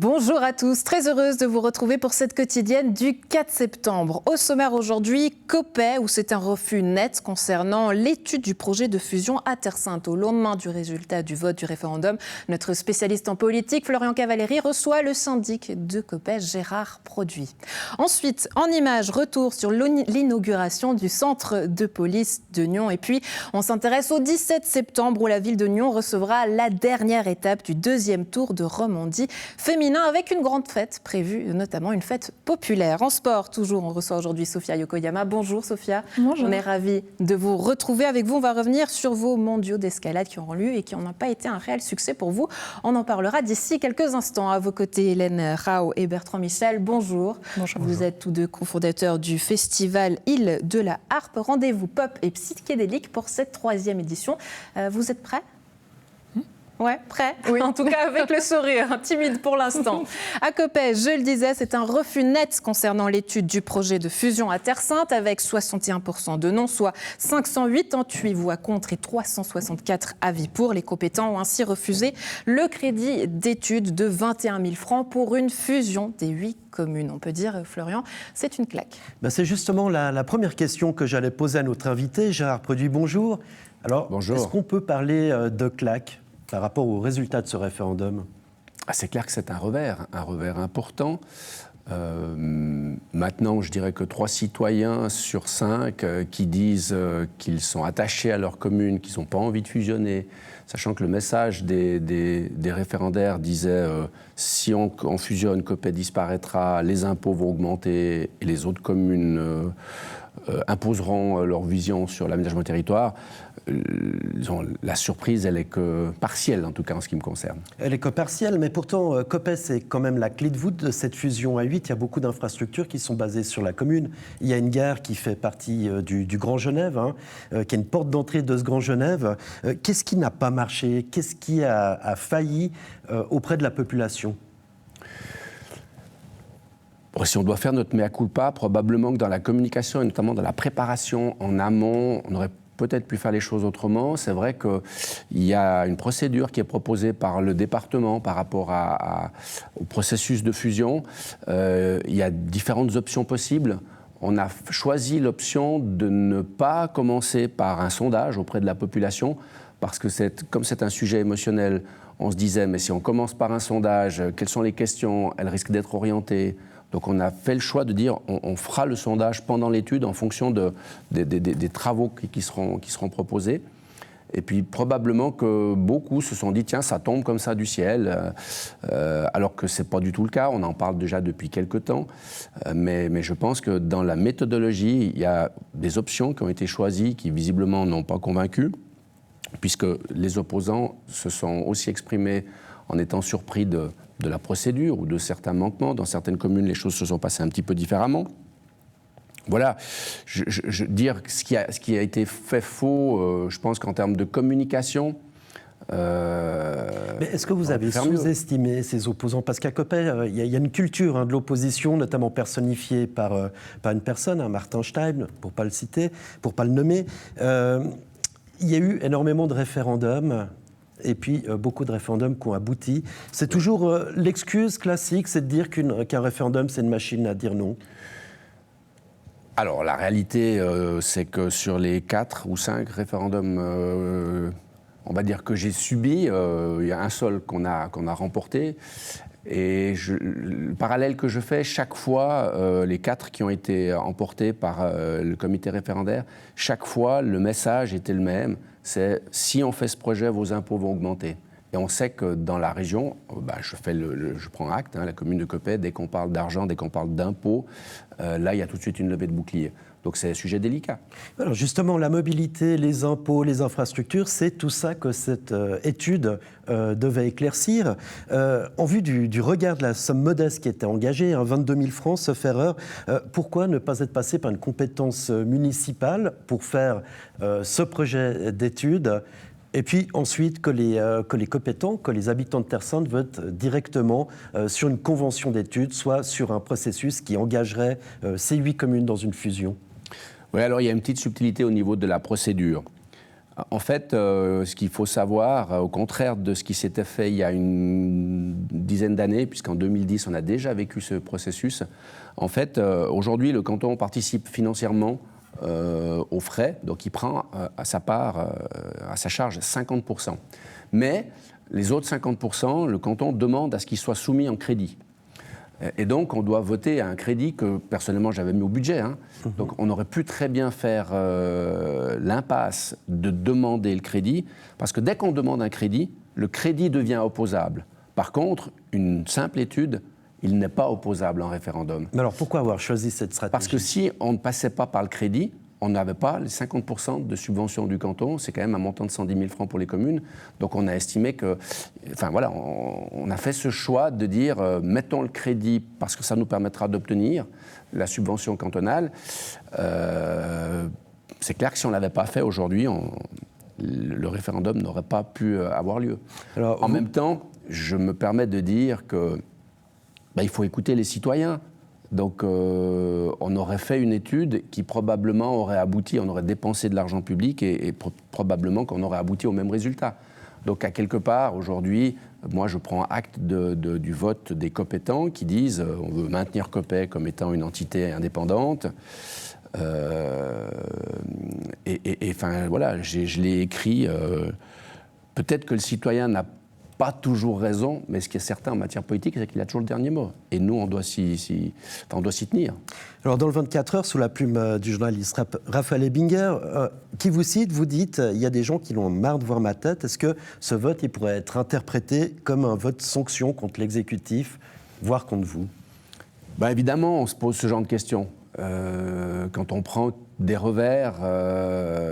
Bonjour à tous, très heureuse de vous retrouver pour cette quotidienne du 4 septembre. Au sommaire aujourd'hui, Copet, où c'est un refus net concernant l'étude du projet de fusion à Terre-Sainte. Au lendemain du résultat du vote du référendum, notre spécialiste en politique, Florian Cavalleri, reçoit le syndic de Copet, Gérard Produit. Ensuite, en images, retour sur l'inauguration du centre de police de Nyon. Et puis, on s'intéresse au 17 septembre où la ville de Nyon recevra la dernière étape du deuxième tour de Romandie féminin avec une grande fête prévue, notamment une fête populaire. En sport, toujours, on reçoit aujourd'hui Sophia Yokoyama. Bonjour Sophia. Bonjour. On est ravis de vous retrouver avec vous. On va revenir sur vos mondiaux d'escalade qui auront lieu et qui n'ont pas été un réel succès pour vous. On en parlera d'ici quelques instants. À vos côtés, Hélène Rao et Bertrand Michel. Bonjour. Bonjour. Vous êtes tous deux cofondateurs du festival Île de la Harpe. Rendez-vous pop et psychédélique pour cette 3e édition. Vous êtes prêts ? Ouais, prêt. Oui. En tout cas, avec le sourire, timide pour l'instant. À Copet, je le disais, c'est un refus net concernant l'étude du projet de fusion à Terre-Sainte, avec 61% de non, soit 588 voix contre et 364 avis pour. Les compétents ont ainsi refusé le crédit d'étude de 21 000 francs pour une fusion des 8 communes. On peut dire, Florian, c'est une claque. C'est justement la première question que j'allais poser à notre invité. Gérard Produit, bonjour. Alors, bonjour. Est-ce qu'on peut parler de claque par rapport aux résultats de ce référendum? C'est clair que c'est un revers important. Maintenant, je dirais que 3 citoyens sur 5 qui disent qu'ils sont attachés à leur commune, qu'ils n'ont pas envie de fusionner, sachant que le message des référendaires disait si on fusionne, Copet disparaîtra, les impôts vont augmenter et les autres communes imposeront leur vision sur l'aménagement du territoire. La surprise, elle est que partielle, en tout cas en ce qui me concerne. Elle est que partielle, mais pourtant, Copet, c'est quand même la clé de voûte de cette fusion à 8. Il y a beaucoup d'infrastructures qui sont basées sur la commune. Il y a une gare qui fait partie du Grand Genève, qui est une porte d'entrée de ce Grand Genève. Qu'est-ce qui n'a pas marché? Qu'est-ce qui a failli auprès de la population? Si on doit faire notre mea culpa, probablement que dans la communication et notamment dans la préparation en amont, on aurait peut-être pu faire les choses autrement. C'est vrai qu'il y a une procédure qui est proposée par le département par rapport au processus de fusion. Il y a différentes options possibles. On a choisi l'option de ne pas commencer par un sondage auprès de la population parce que comme c'est un sujet émotionnel, on se disait mais si on commence par un sondage, quelles sont les questions? Elles risquent d'être orientées. Donc on a fait le choix de dire on fera le sondage pendant l'étude en fonction des travaux qui seront proposés. Et puis probablement que beaucoup se sont dit tiens, ça tombe comme ça du ciel, alors que ce n'est pas du tout le cas, on en parle déjà depuis quelque temps. Mais je pense que dans la méthodologie, il y a des options qui ont été choisies qui visiblement n'ont pas convaincu, puisque les opposants se sont aussi exprimés en étant surpris de la procédure ou de certains manquements. Dans certaines communes, les choses se sont passées un petit peu différemment. Voilà, dire ce qui a été fait faux, je pense qu'en termes de communication... Mais est-ce que vous avez sous-estimé ces opposants? Parce qu'à Copet, il y a une culture de l'opposition, notamment personnifiée par une personne, Martin Steib, pour ne pas le citer, pour ne pas le nommer. Il y a eu énormément de référendums, et puis beaucoup de référendums qui ont abouti. C'est toujours l'excuse classique, c'est de dire qu'un référendum, c'est une machine à dire non. Alors, la réalité, c'est que sur les 4 ou 5 référendums, on va dire que j'ai subis, il y a un seul qu'on a remporté. Et le parallèle que je fais, chaque fois, les 4 qui ont été emportés par le comité référendaire, chaque fois, le message était le même. C'est « si on fait ce projet, vos impôts vont augmenter ». Et on sait que dans la région, je prends acte, la commune de Copet, dès qu'on parle d'argent, dès qu'on parle d'impôts, là, il y a tout de suite une levée de bouclier. Donc c'est un sujet délicat. Alors justement, la mobilité, les impôts, les infrastructures, c'est tout ça que cette étude devait éclaircir. En vue du regard de la somme modeste qui était engagée, 22 000 francs, sauf erreur, pourquoi ne pas être passé par une compétence municipale pour faire ce projet d'étude? Et puis ensuite que les compétents, que les habitants de Terre-Sainte votent directement sur une convention d'études, soit sur un processus qui engagerait ces 8 communes dans une fusion. Oui, alors il y a une petite subtilité au niveau de la procédure. En fait, ce qu'il faut savoir, au contraire de ce qui s'était fait il y a une dizaine d'années, puisqu'en 2010, on a déjà vécu ce processus, en fait, aujourd'hui, le canton participe financièrement aux frais, donc il prend à sa part, à sa charge, 50%. Mais les autres 50%, le canton demande à ce qu'ils soient soumis en crédit. Et donc, on doit voter à un crédit que, personnellement, j'avais mis au budget. Donc, on aurait pu très bien faire l'impasse de demander le crédit, parce que dès qu'on demande un crédit, le crédit devient opposable. Par contre, une simple étude, il n'est pas opposable en référendum. Mais alors, pourquoi avoir choisi cette stratégie ? Parce que si on ne passait pas par le crédit, on n'avait pas les 50% de subvention du canton, c'est quand même un montant de 110 000 francs pour les communes. Donc on a estimé que, enfin voilà, on a fait ce choix de dire mettons le crédit parce que ça nous permettra d'obtenir la subvention cantonale. C'est clair que si on ne l'avait pas fait aujourd'hui, le référendum n'aurait pas pu avoir lieu. Alors, en même temps, je me permets de dire que il faut écouter les citoyens. Donc, on aurait fait une étude qui probablement aurait abouti, on aurait dépensé de l'argent public et probablement qu'on aurait abouti au même résultat. Donc, à quelque part, aujourd'hui, moi, je prends acte du vote des compétents qui disent on veut maintenir Copay comme étant une entité indépendante. Enfin, voilà, je l'ai écrit. Peut-être que le citoyen n'a pas toujours raison, mais ce qui est certain en matière politique, c'est qu'il a toujours le dernier mot. Et nous, on doit s'y tenir. Alors, dans le 24 heures, sous la plume du journaliste Raphaël Ebinger, qui vous cite, vous dites « Il y a des gens qui l'ont marre de voir ma tête. Est-ce que ce vote, il pourrait être interprété comme un vote sanction contre l'exécutif, voire contre vous ?» Évidemment, on se pose ce genre de questions. Quand on prend des revers,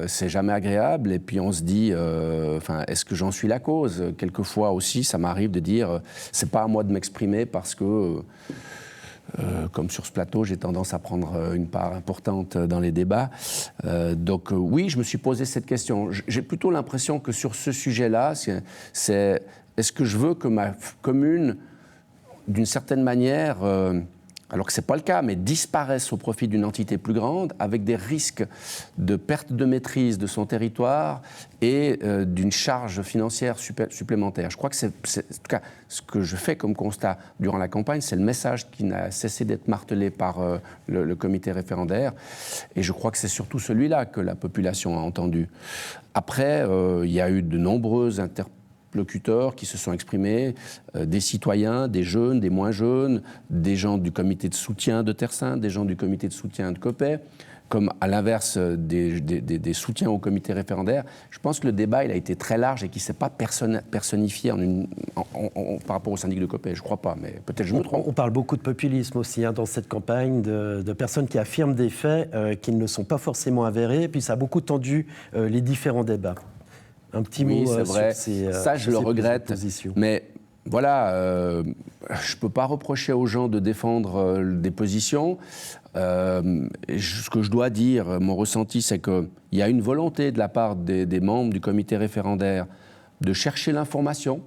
c'est jamais agréable. Et puis on se dit, est-ce que j'en suis la cause ? Quelquefois aussi, ça m'arrive de dire, c'est pas à moi de m'exprimer parce que, comme sur ce plateau, j'ai tendance à prendre une part importante dans les débats. Donc oui, je me suis posé cette question. J'ai plutôt l'impression que sur ce sujet-là, c'est est-ce que je veux que ma commune, d'une certaine manière, alors que ce n'est pas le cas, mais disparaissent au profit d'une entité plus grande, avec des risques de perte de maîtrise de son territoire et d'une charge financière supplémentaire. Je crois que c'est, en tout cas, ce que je fais comme constat durant la campagne, c'est le message qui n'a cessé d'être martelé par le comité référendaire. Et je crois que c'est surtout celui-là que la population a entendu. Après, il y a eu de nombreuses interlocuteurs qui se sont exprimés, des citoyens, des jeunes, des moins jeunes, des gens du comité de soutien de Terre Sainte, des gens du comité de soutien de Copay, comme à l'inverse des soutiens au comité référendaire. Je pense que le débat il a été très large et qu'il ne s'est pas personnifié par rapport au syndic de Copay. Je ne crois pas, mais peut-être je me trompe. On parle beaucoup de populisme aussi dans cette campagne, de personnes qui affirment des faits qui ne sont pas forcément avérés, et puis ça a beaucoup tendu les différents débats. Un petit mot c'est vrai. sur ces ça, je le regrette. Positions. Mais voilà, je ne peux pas reprocher aux gens de défendre des positions. Ce que je dois dire, mon ressenti, c'est qu'il y a une volonté de la part des membres du comité référendaire de chercher l'information.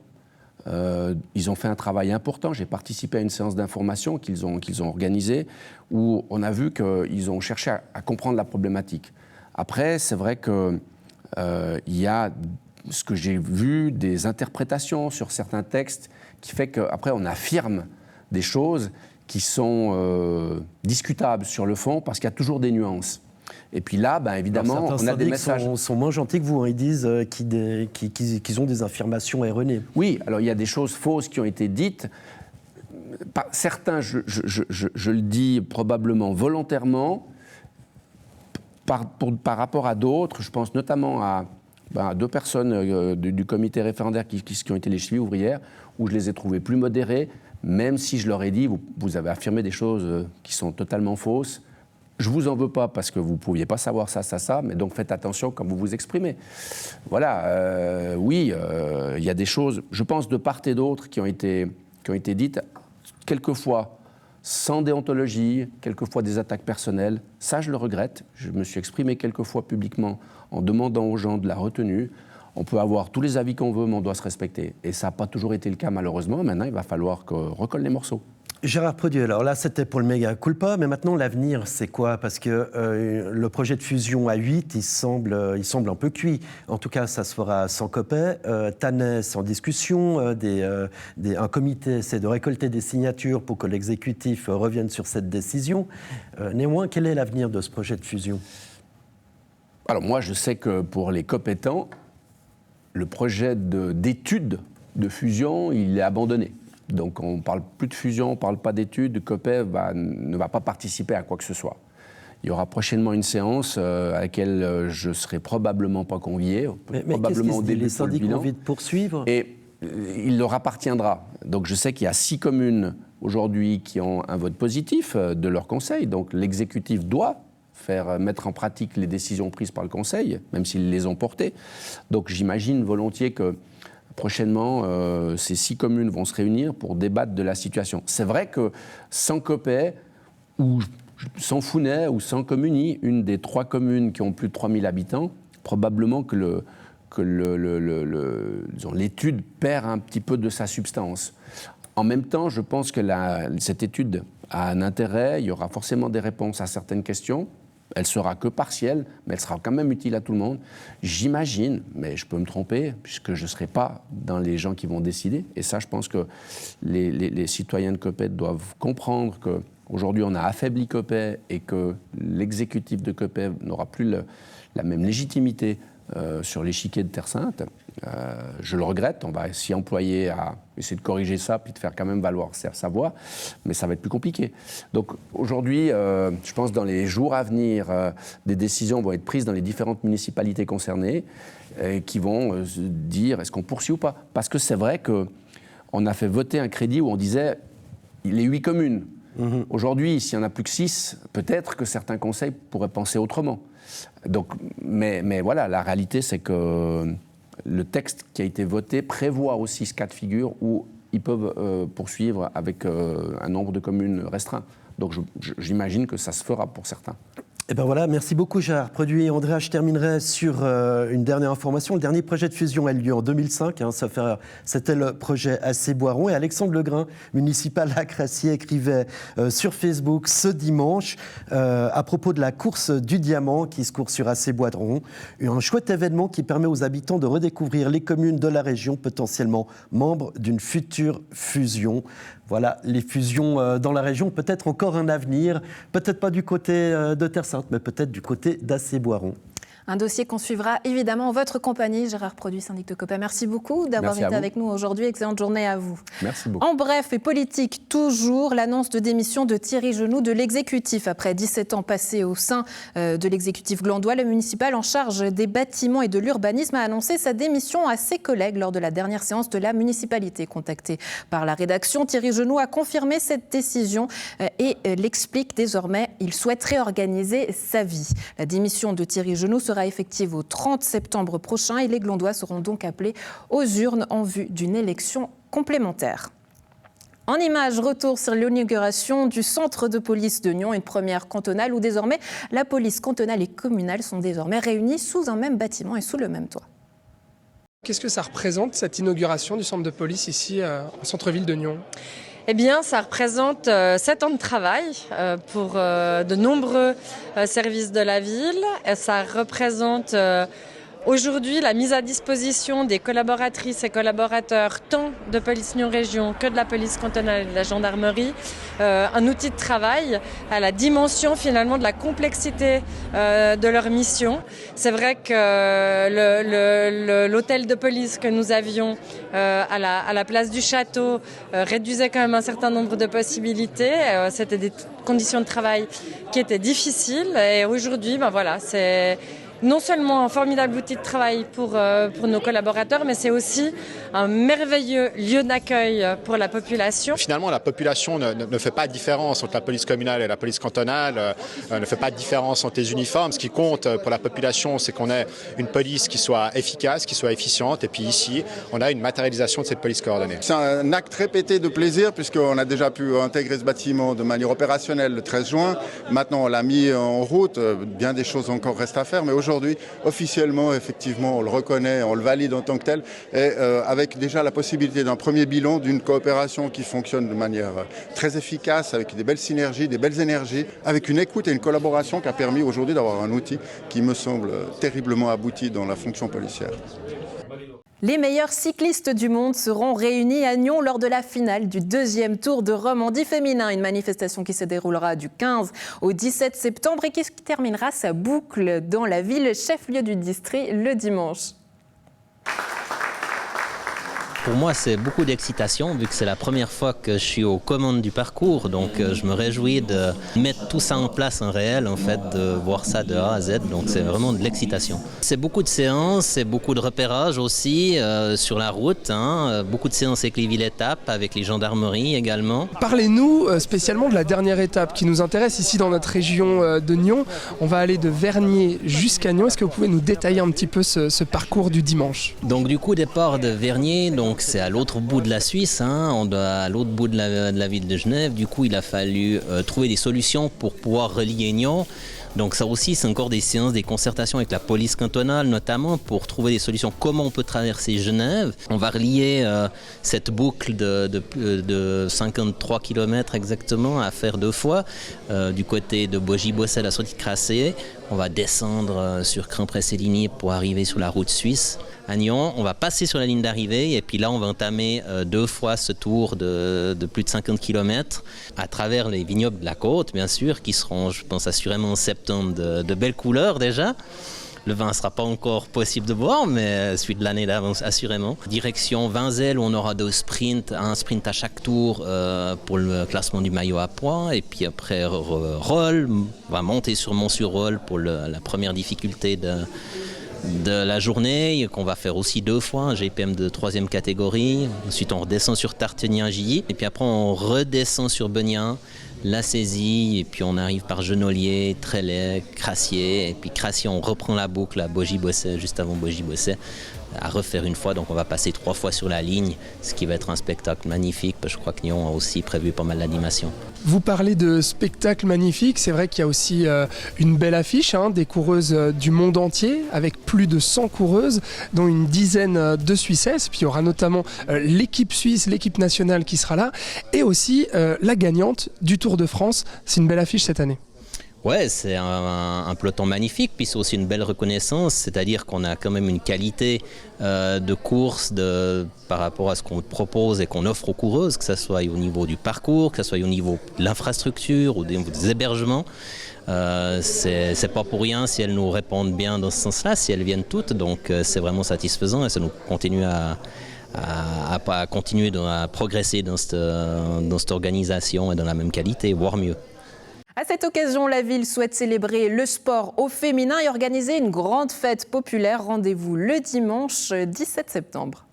Ils ont fait un travail important. J'ai participé à une séance d'information qu'ils ont organisée où on a vu qu'ils ont cherché à comprendre la problématique. Après, c'est vrai que il y a ce que j'ai vu, des interprétations sur certains textes qui fait qu'après on affirme des choses qui sont discutables sur le fond parce qu'il y a toujours des nuances. Et puis là, évidemment, on a des messages... sont moins gentils que vous, ils disent qu'ils ont des affirmations erronées. Oui, alors il y a des choses fausses qui ont été dites. Certains, je le dis probablement volontairement, par rapport à d'autres, je pense notamment à deux personnes du comité référendaire qui ont été les chevilles ouvrières, où je les ai trouvées plus modérées, même si je leur ai dit, vous avez affirmé des choses qui sont totalement fausses. Je ne vous en veux pas parce que vous ne pouviez pas savoir ça, mais donc faites attention quand vous vous exprimez. Voilà, oui, il y a des choses, je pense, de part et d'autre qui ont été dites, quelquefois sans déontologie, quelquefois des attaques personnelles. Ça, je le regrette. Je me suis exprimé quelquefois publiquement en demandant aux gens de la retenue. On peut avoir tous les avis qu'on veut, mais on doit se respecter. Et ça n'a pas toujours été le cas, malheureusement. Maintenant, il va falloir qu'on recolle les morceaux. Gérard Produit, alors là c'était pour le méga culpa, mais maintenant l'avenir c'est quoi? Parce que le projet de fusion à 8, il semble un peu cuit. En tout cas, ça se fera sans Copet. Tanais en discussion, un comité essaie de récolter des signatures pour que l'exécutif revienne sur cette décision. Néanmoins, quel est l'avenir de ce projet de fusion? Alors moi, je sais que pour les compétents, le projet d'étude de fusion, il est abandonné. Donc on ne parle plus de fusion, on ne parle pas d'études, Copet ne va pas participer à quoi que ce soit. Il y aura prochainement une séance à laquelle je ne serai probablement pas convié. Mais probablement qu'est-ce les syndics ont envie de poursuivre? Et il leur appartiendra. Donc je sais qu'il y a 6 communes aujourd'hui qui ont un vote positif de leur conseil. Donc l'exécutif doit mettre en pratique les décisions prises par le conseil, même s'ils les ont portées. Donc j'imagine volontiers que prochainement, ces 6 communes vont se réunir pour débattre de la situation. C'est vrai que sans Copet, ou sans Founet, ou sans Communy, une des 3 communes qui ont plus de 3000 habitants, probablement que l'étude perd un petit peu de sa substance. En même temps, je pense que cette étude a un intérêt, il y aura forcément des réponses à certaines questions. Elle sera que partielle, mais elle sera quand même utile à tout le monde. J'imagine, mais je peux me tromper, puisque je ne serai pas dans les gens qui vont décider. Et ça, je pense que les citoyens de Copet doivent comprendre qu'aujourd'hui, on a affaibli Copet et que l'exécutif de Copet n'aura plus la même légitimité sur l'échiquier de Terre Sainte. Je le regrette, on va s'y employer à essayer de corriger ça puis de faire quand même valoir sa voix, mais ça va être plus compliqué. Donc aujourd'hui, je pense que dans les jours à venir, des décisions vont être prises dans les différentes municipalités concernées qui vont se dire est-ce qu'on poursuit ou pas. Parce que c'est vrai qu'on a fait voter un crédit où on disait les 8 communes. Aujourd'hui, s'il n'y en a plus que 6, peut-être que certains conseils pourraient penser autrement. Donc, mais voilà, la réalité, c'est que le texte qui a été voté prévoit aussi ce cas de figure où ils peuvent poursuivre avec un nombre de communes restreint. Donc j'imagine que ça se fera pour certains. Et ben voilà, merci beaucoup Gérard Produit. Andrea, je terminerai sur une dernière information. Le dernier projet de fusion a eu lieu en 2005. C'était le projet Assez-Boiron. Et Alexandre Legrain, municipal à Crassier, écrivait sur Facebook ce dimanche à propos de la course du diamant qui se court sur Assez-Boiron. Un chouette événement qui permet aux habitants de redécouvrir les communes de la région potentiellement membres d'une future fusion. Voilà, les fusions dans la région, peut-être encore un avenir, peut-être pas du côté de Terre Sainte, mais peut-être du côté d'Assez-Boiron. Un dossier qu'on suivra évidemment en votre compagnie, Gérard Produit, syndic de Copet. Merci beaucoup d'avoir été avec nous aujourd'hui. Excellente journée à vous. Merci beaucoup. En bref et politique, toujours l'annonce de démission de Thierry Genoux de l'exécutif. Après 17 ans passés au sein de l'exécutif glandois, le municipal en charge des bâtiments et de l'urbanisme a annoncé sa démission à ses collègues lors de la dernière séance de la municipalité. Contacté par la rédaction, Thierry Genoux a confirmé cette décision et l'explique désormais. Il souhaite réorganiser sa vie. La démission de Thierry Genoux sera effective au 30 septembre prochain et les Glandois seront donc appelés aux urnes en vue d'une élection complémentaire. En images, retour sur l'inauguration du centre de police de Nyon, une première cantonale où désormais la police cantonale et communale sont désormais réunies sous un même bâtiment et sous le même toit. Qu'est-ce que ça représente, cette inauguration du centre de police ici en centre-ville de Nyon ? Eh bien, ça représente 7 ans de travail pour de nombreux services de la ville. Ça représente aujourd'hui la mise à disposition des collaboratrices et collaborateurs tant de Police Nyon Région que de la police cantonale et de la gendarmerie, un outil de travail à la dimension finalement de la complexité de leur mission. C'est vrai que l'hôtel de police que nous avions à la place du château réduisait quand même un certain nombre de possibilités. C'était des conditions de travail qui étaient difficiles et aujourd'hui, voilà, c'est non seulement un formidable outil de travail pour nos collaborateurs, mais c'est aussi un merveilleux lieu d'accueil pour la population. Finalement, la population ne fait pas de différence entre la police communale et la police cantonale, ne fait pas de différence entre les uniformes. Ce qui compte pour la population, c'est qu'on ait une police qui soit efficace, qui soit efficiente. Et puis ici, on a une matérialisation de cette police coordonnée. C'est un acte répété de plaisir, puisqu'on a déjà pu intégrer ce bâtiment de manière opérationnelle le 13 juin. Maintenant, on l'a mis en route. Bien des choses encore restent à faire, mais aujourd'hui, aujourd'hui, officiellement, effectivement, on le reconnaît, on le valide en tant que tel, et avec déjà la possibilité d'un premier bilan d'une coopération qui fonctionne de manière très efficace, avec des belles synergies, des belles énergies, avec une écoute et une collaboration qui a permis aujourd'hui d'avoir un outil qui me semble terriblement abouti dans la fonction policière. Les meilleurs cyclistes du monde seront réunis à Nyon lors de la finale du 2e Tour de Romandie féminin. Une manifestation qui se déroulera du 15 au 17 septembre et qui terminera sa boucle dans la ville chef-lieu du district le dimanche. Pour moi, c'est beaucoup d'excitation vu que c'est la première fois que je suis aux commandes du parcours. Donc, je me réjouis de mettre tout ça en place en réel, en fait, de voir ça de A à Z. Donc, c'est vraiment de l'excitation. C'est beaucoup de séances, c'est beaucoup de repérage aussi sur la route. Beaucoup de séances avec les villes-étapes, avec les gendarmeries également. Parlez-nous spécialement de la dernière étape qui nous intéresse ici dans notre région de Nyon. On va aller de Vernier jusqu'à Nyon. Est-ce que vous pouvez nous détailler un petit peu ce parcours du dimanche? Donc, du coup, départ de Vernier, donc c'est à l'autre bout de la Suisse, à l'autre bout de la ville de Genève. Du coup, il a fallu trouver des solutions pour pouvoir relier Nyon. Donc ça aussi, c'est encore des séances, des concertations avec la police cantonale, notamment pour trouver des solutions. Comment on peut traverser Genève? On va relier cette boucle de 53 km exactement à faire 2 fois. Du côté de Bogy-Bossé à la sortie de Crassé. On va descendre sur Crin-Près-Séligny pour arriver sur la route suisse à Nyon. On va passer sur la ligne d'arrivée et puis là, on va entamer 2 fois ce tour de plus de 50 km à travers les vignobles de la côte, bien sûr, qui seront, je pense, assurément en septembre de belles couleurs déjà. Le vin ne sera pas encore possible de boire, mais celui de l'année d'avance, assurément. Direction Vinzel, où on aura 2 sprints, un sprint à chaque tour pour le classement du maillot à points. Et puis après, Roll, on va monter sur Mont-sur-Roll pour la première difficulté de la journée, qu'on va faire aussi 2 fois, un GPM de 3e catégorie. Ensuite, on redescend sur Tartigny-Gilly. Et puis après, on redescend sur Benien, La Saisie, et puis on arrive par Genolier, Trélay, Crassier. Et puis Crassier, on reprend la boucle à Bogy-Bossé, juste avant Bogy-Bossé, à refaire une fois. Donc on va passer 3 fois sur la ligne, ce qui va être un spectacle magnifique. Je crois que Nyon a aussi prévu pas mal d'animations. Vous parlez de spectacle magnifique, c'est vrai qu'il y a aussi une belle affiche, des coureuses du monde entier, avec plus de 100 coureuses, dont une dizaine de Suissesses. Puis il y aura notamment l'équipe suisse, l'équipe nationale qui sera là, et aussi la gagnante du Tour de France. C'est une belle affiche cette année. Ouais, c'est un peloton magnifique, puis c'est aussi une belle reconnaissance, c'est-à-dire qu'on a quand même une qualité de course par rapport à ce qu'on propose et qu'on offre aux coureuses, que ce soit au niveau du parcours, que ce soit au niveau de l'infrastructure ou des hébergements. C'est pas pour rien si elles nous répondent bien dans ce sens-là, si elles viennent toutes, donc c'est vraiment satisfaisant et ça nous continue à continuer à progresser dans cette organisation et dans la même qualité, voire mieux. À cette occasion, la ville souhaite célébrer le sport au féminin et organiser une grande fête populaire. Rendez-vous le dimanche 17 septembre.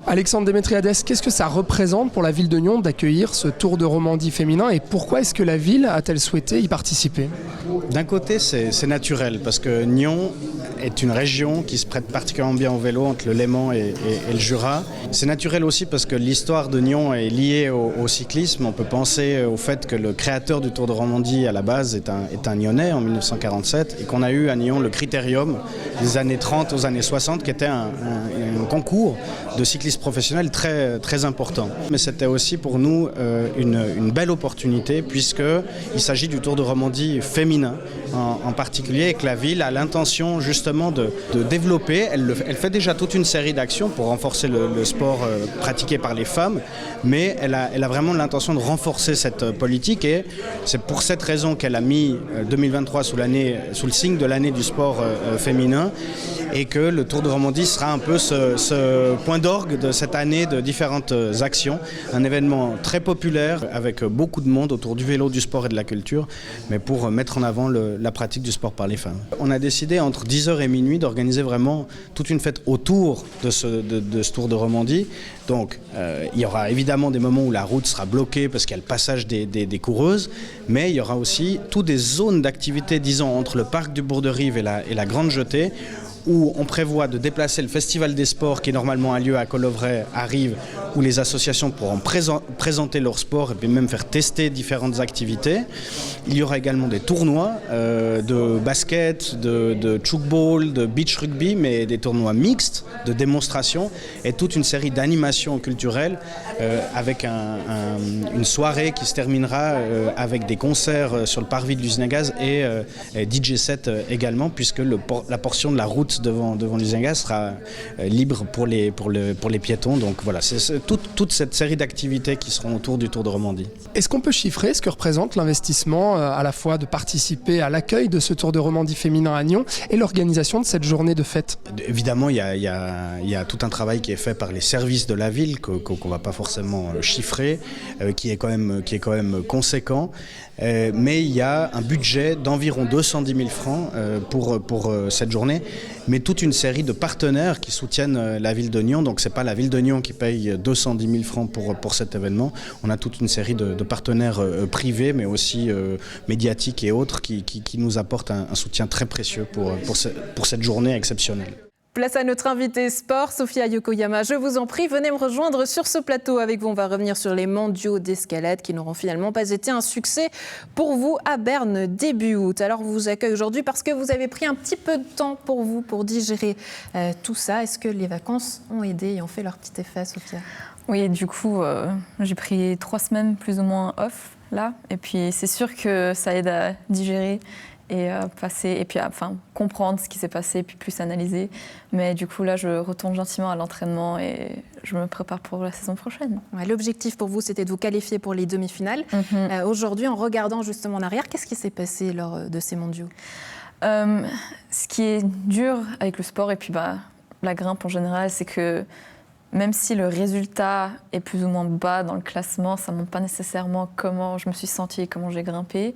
Alexandre Démétriades, qu'est-ce que ça représente pour la ville de Nyon d'accueillir ce Tour de Romandie féminin et pourquoi est-ce que la ville a-t-elle souhaité y participer? D'un côté, c'est naturel parce que Nyon est une région qui se prête particulièrement bien au vélo entre le Léman et le Jura. C'est naturel aussi parce que l'histoire de Nyon est liée au cyclisme. On peut penser au fait que le créateur du Tour de Romandie à la base est un Nyonnais en 1947 et qu'on a eu à Nyon le Critérium des années 30 aux années 60 qui était un concours de cyclistes professionnels très, très important. Mais c'était aussi pour nous une belle opportunité puisqu'il s'agit du Tour de Romandie féminin en particulier et que la ville a l'intention justement de développer. Elle fait déjà toute une série d'actions pour renforcer le sport pratiqué par les femmes, mais elle a vraiment l'intention de renforcer cette politique et c'est pour cette raison qu'elle a mis 2023 sous le signe de l'année du sport féminin et que le Tour de Romandie sera un peu ce point d'orgue de cette année de différentes actions. Un événement très populaire avec beaucoup de monde autour du vélo, du sport et de la culture, mais pour mettre en avant la pratique du sport par les femmes. On a décidé entre 10h et minuit d'organiser vraiment toute une fête autour de ce Tour de Romandie. Donc il y aura évidemment des moments où la route sera bloquée parce qu'il y a le passage des coureuses, mais il y aura aussi toutes des zones d'activité, disons, entre le parc du Bourg de Rive et la Grande Jetée, où on prévoit de déplacer le Festival des sports qui normalement a lieu à Colovray à Rives, où les associations pourront présenter leur sport et puis même faire tester différentes activités. Il y aura également des tournois de basket, de tchoukball, de beach rugby, mais des tournois mixtes, de démonstration et toute une série d'animations culturelles avec une soirée qui se terminera avec des concerts sur le parvis de l'usine à gaz et DJ set également, puisque la portion de la route devant l'usine à gaz sera libre pour les piétons. Donc voilà, c'est toute cette série d'activités qui seront autour du Tour de Romandie. Est-ce qu'on peut chiffrer ce que représente l'investissement à la fois de participer à l'accueil de ce Tour de Romandie féminin à Nyon et l'organisation de cette journée de fête? Évidemment, il y a tout un travail qui est fait par les services de la ville qu'on ne va pas forcément chiffrer, qui est quand même conséquent. Mais il y a un budget d'environ 210 000 francs pour cette journée, mais toute une série de partenaires qui soutiennent la ville de Nyon. Donc ce n'est pas la ville de Nyon qui paye 210 000 francs pour cet événement. On a toute une série de partenaires privés, mais aussi médiatiques et autres, qui nous apportent un soutien très précieux pour cette journée exceptionnelle. Place à notre invitée sport, Sophia Yokoyama. Je vous en prie, venez me rejoindre sur ce plateau. Avec vous, on va revenir sur les mondiaux d'escalade qui n'auront finalement pas été un succès pour vous à Berne début août. Alors, on vous accueille aujourd'hui parce que vous avez pris un petit peu de temps pour vous, pour digérer tout ça. Est-ce que les vacances ont aidé et ont fait leur petit effet, Sophia? Oui, du coup, j'ai pris 3 semaines plus ou moins off, là. Et puis, c'est sûr que ça aide à digérer et comprendre ce qui s'est passé, puis plus analyser. Mais du coup, là, je retourne gentiment à l'entraînement et je me prépare pour la saison prochaine. Ouais, l'objectif pour vous, c'était de vous qualifier pour les demi-finales. Aujourd'hui, en regardant justement en arrière, qu'est-ce qui s'est passé lors de ces mondiaux? Ce qui est dur avec le sport et puis la grimpe en général, c'est que même si le résultat est plus ou moins bas dans le classement, ça ne montre pas nécessairement comment je me suis sentie et comment j'ai grimpé.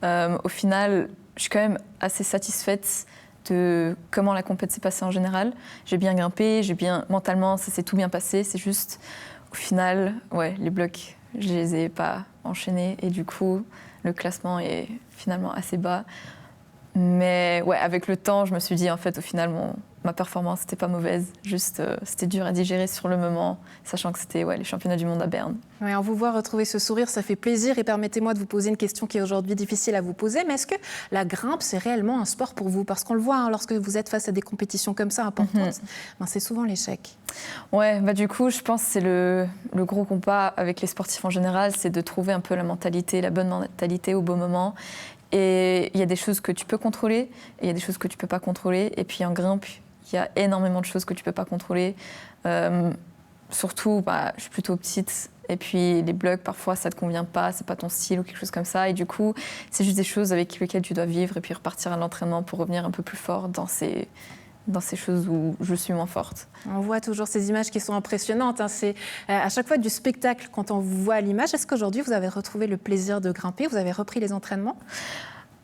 Au final, je suis quand même assez satisfaite de comment la compétition s'est passée en général. J'ai bien grimpé, mentalement, ça s'est tout bien passé. C'est juste, au final, les blocs, je les ai pas enchaînés. Et du coup, le classement est finalement assez bas. Mais avec le temps, je me suis dit, en fait, au final, ma performance n'était pas mauvaise. Juste, c'était dur à digérer sur le moment, sachant que c'était les championnats du monde à Berne. Ouais, on vous voit retrouver ce sourire, ça fait plaisir. Et permettez-moi de vous poser une question qui est aujourd'hui difficile à vous poser. Mais est-ce que la grimpe, c'est réellement un sport pour vous? Parce qu'on le voit, lorsque vous êtes face à des compétitions comme ça importantes, c'est souvent l'échec. Ouais, du coup, je pense que c'est le gros combat avec les sportifs en général, c'est de trouver un peu la bonne mentalité au bon moment. Et il y a des choses que tu peux contrôler, et il y a des choses que tu ne peux pas contrôler. Et puis en grimpe, il y a énormément de choses que tu ne peux pas contrôler. Surtout, je suis plutôt petite. Et puis les blocs, parfois, ça ne te convient pas, c'est pas ton style ou quelque chose comme ça. Et du coup, c'est juste des choses avec lesquelles tu dois vivre et puis repartir à l'entraînement pour revenir un peu plus fort dans ces choses où je suis moins forte. On voit toujours ces images qui sont impressionnantes. C'est à chaque fois du spectacle quand on vous voit à l'image. Est-ce qu'aujourd'hui, vous avez retrouvé le plaisir de grimper? Vous avez repris les entraînements?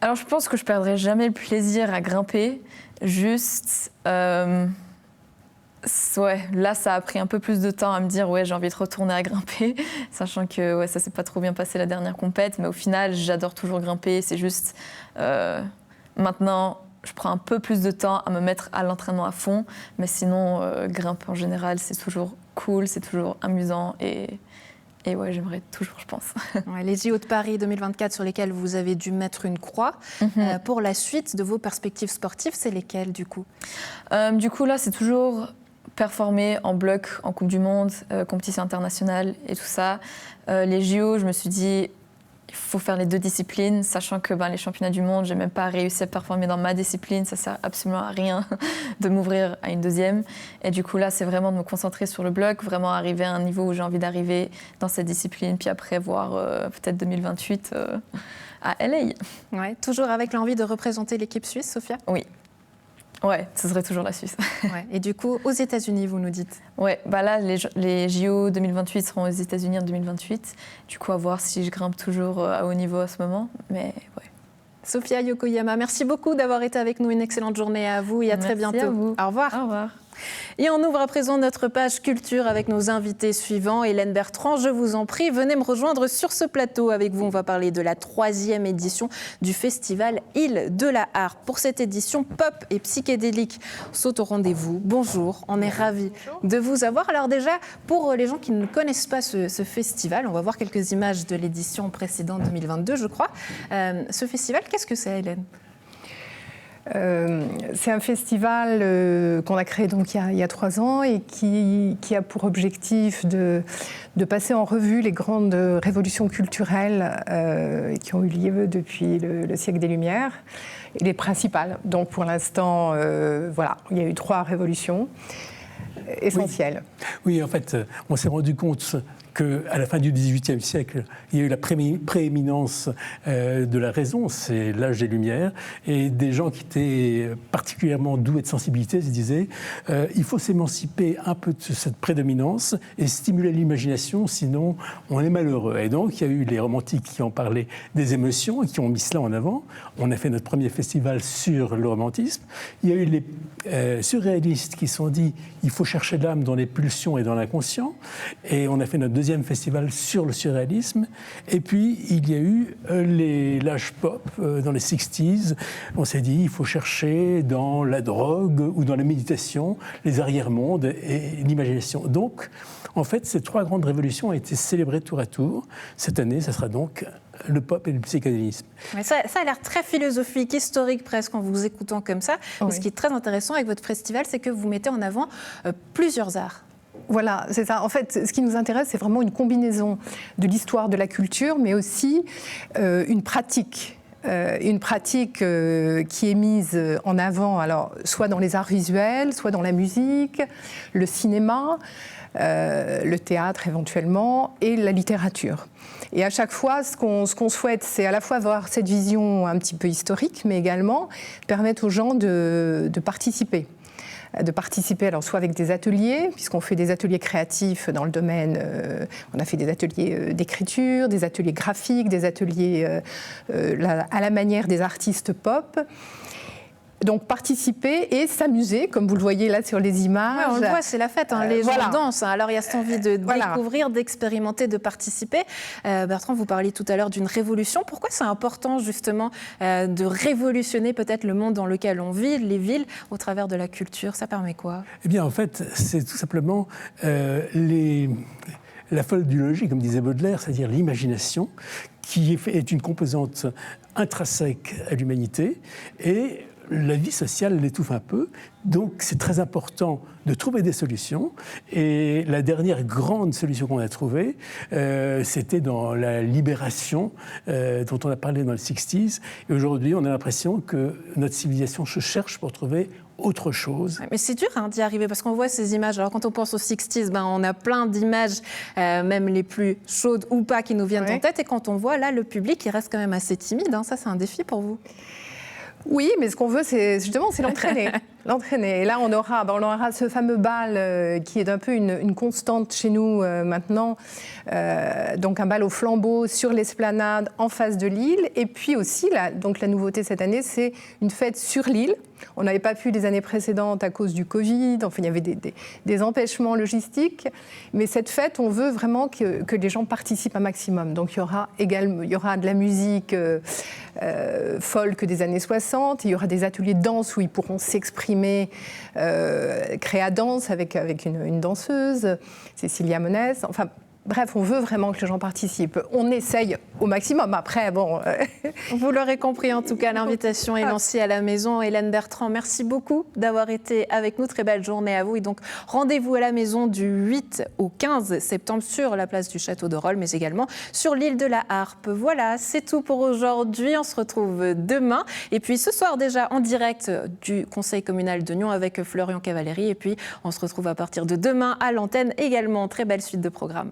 Alors, je pense que je ne perdrai jamais le plaisir à grimper. Juste, là, ça a pris un peu plus de temps à me dire j'ai envie de retourner à grimper, sachant que ça s'est pas trop bien passé la dernière compète. Mais au final, j'adore toujours grimper. C'est juste maintenant, je prends un peu plus de temps à me mettre à l'entraînement à fond. Mais sinon, grimper en général, c'est toujours cool, c'est toujours amusant et j'aimerais toujours, je pense. Les JO de Paris 2024 sur lesquels vous avez dû mettre une croix. Pour la suite de vos perspectives sportives, c'est lesquelles du coup? Du coup, là, c'est toujours performer en bloc, en Coupe du Monde, compétition internationale et tout ça. Les JO, je me suis dit, il faut faire les 2 disciplines, sachant que les championnats du monde, j'ai même pas réussi à performer dans ma discipline, ça sert absolument à rien de m'ouvrir à une deuxième. Et du coup là, c'est vraiment de me concentrer sur le bloc, vraiment arriver à un niveau où j'ai envie d'arriver dans cette discipline, puis après voir peut-être 2028 à LA. Ouais, toujours avec l'envie de représenter l'équipe suisse, Sophia? Oui. Ouais, ce serait toujours la Suisse. Et du coup, aux États-Unis, vous nous dites? Ouais, là, les JO 2028 seront aux États-Unis en 2028. Du coup, à voir si je grimpe toujours à haut niveau à ce moment. Mais Sophia Yokoyama, merci beaucoup d'avoir été avec nous. Une excellente journée à vous et à très bientôt. À vous. Au revoir. Au revoir. Et on ouvre à présent notre page culture avec nos invités suivants. Hélène Bertrand, je vous en prie, venez me rejoindre sur ce plateau. Avec vous, on va parler de la 3e édition du festival Île de la Harpe. Pour cette édition, pop et psychédélique sont au rendez-vous. Bonjour, on est ravis de vous avoir. Alors déjà, pour les gens qui ne connaissent pas ce festival, on va voir quelques images de l'édition précédente 2022, je crois. Ce festival, qu'est-ce que c'est, Hélène ? C'est un festival qu'on a créé donc il y a 3 ans et qui a pour objectif de passer en revue les grandes révolutions culturelles qui ont eu lieu depuis le siècle des Lumières, et les principales. Donc pour l'instant, voilà, il y a eu 3 révolutions essentielles. Oui, en fait, on s'est rendu compte qu'à la fin du XVIIIe siècle, il y a eu la prééminence de la raison, c'est l'âge des Lumières, et des gens qui étaient particulièrement doués de sensibilité se disaient il faut s'émanciper un peu de cette prédominance et stimuler l'imagination, sinon on est malheureux. Et donc il y a eu les romantiques qui ont parlé des émotions et qui ont mis cela en avant. On a fait notre premier festival sur le romantisme. Il y a eu les surréalistes qui se sont dit il faut chercher l'âme dans les pulsions et dans l'inconscient, et on a fait notre deuxième festival sur le surréalisme. Et puis il y a eu l'âge pop dans les 60s. On s'est dit il faut chercher dans la drogue ou dans la méditation les arrière-mondes et l'imagination. Donc en fait ces 3 grandes révolutions ont été célébrées tour à tour. Cette année ça sera donc le pop et le psychédélisme. Mais ça a l'air très philosophique, historique presque en vous écoutant comme ça. Oui. Mais ce qui est très intéressant avec votre festival, c'est que vous mettez en avant plusieurs arts. Voilà, c'est ça. En fait, ce qui nous intéresse, c'est vraiment une combinaison de l'histoire de la culture, mais aussi une pratique. Une pratique qui est mise en avant, alors, soit dans les arts visuels, soit dans la musique, le cinéma, le théâtre éventuellement, et la littérature. Et à chaque fois, ce qu'on souhaite, c'est à la fois avoir cette vision un petit peu historique, mais également permettre aux gens de participer. Alors soit avec des ateliers, puisqu'on fait des ateliers créatifs dans le domaine, on a fait des ateliers d'écriture, des ateliers graphiques, des ateliers à la manière des artistes pop. Donc participer et s'amuser, comme vous le voyez là sur les images. Ouais, on le voit, c'est la fête, les gens dansent. Alors il y a cette envie de découvrir, d'expérimenter, de participer. Bertrand, vous parliez tout à l'heure d'une révolution. Pourquoi c'est important justement de révolutionner peut-être le monde dans lequel on vit, les villes, au travers de la culture? Ça permet quoi? Eh bien en fait, c'est tout simplement la folle du logis, comme disait Baudelaire, c'est-à-dire l'imagination, qui est une composante intrinsèque à l'humanité, et la vie sociale l'étouffe un peu, donc c'est très important de trouver des solutions. Et la dernière grande solution qu'on a trouvée, c'était dans la libération dont on a parlé dans les 60s. Et aujourd'hui, on a l'impression que notre civilisation se cherche pour trouver autre chose. Mais c'est dur d'y arriver parce qu'on voit ces images. Alors quand on pense aux 60s, on a plein d'images, même les plus chaudes ou pas, qui nous viennent en tête. Et quand on voit là, le public, il reste quand même assez timide. Ça, c'est un défi pour vous. Oui, mais ce qu'on veut, c'est l'entraîner. Et là, on aura ce fameux bal qui est un peu une constante chez nous maintenant. Donc un bal au flambeau sur l'esplanade en face de l'île. Et puis aussi, la nouveauté cette année, c'est une fête sur l'île. On n'avait pas pu les années précédentes à cause du Covid. Enfin, il y avait des empêchements logistiques. Mais cette fête, on veut vraiment que les gens participent un maximum. Donc il y aura de la musique folk des années 60. Il y aura des ateliers de danse où ils pourront s'exprimer, créa-danse avec une danseuse, Cécilia Monès. Enfin, bref, on veut vraiment que les gens participent. On essaye au maximum. Après, bon... Vous l'aurez compris, en tout cas, l'invitation est lancée à la maison. Hélène Bertrand, merci beaucoup d'avoir été avec nous. Très belle journée à vous. Et donc, rendez-vous à la maison du 8 au 15 septembre sur la place du Château de Rolles, mais également sur l'île de la Harpe. Voilà, c'est tout pour aujourd'hui. On se retrouve demain. Et puis, ce soir, déjà, en direct du Conseil communal de Nyon avec Florian Cavalleri. Et puis, on se retrouve à partir de demain à l'antenne également. Très belle suite de programmes.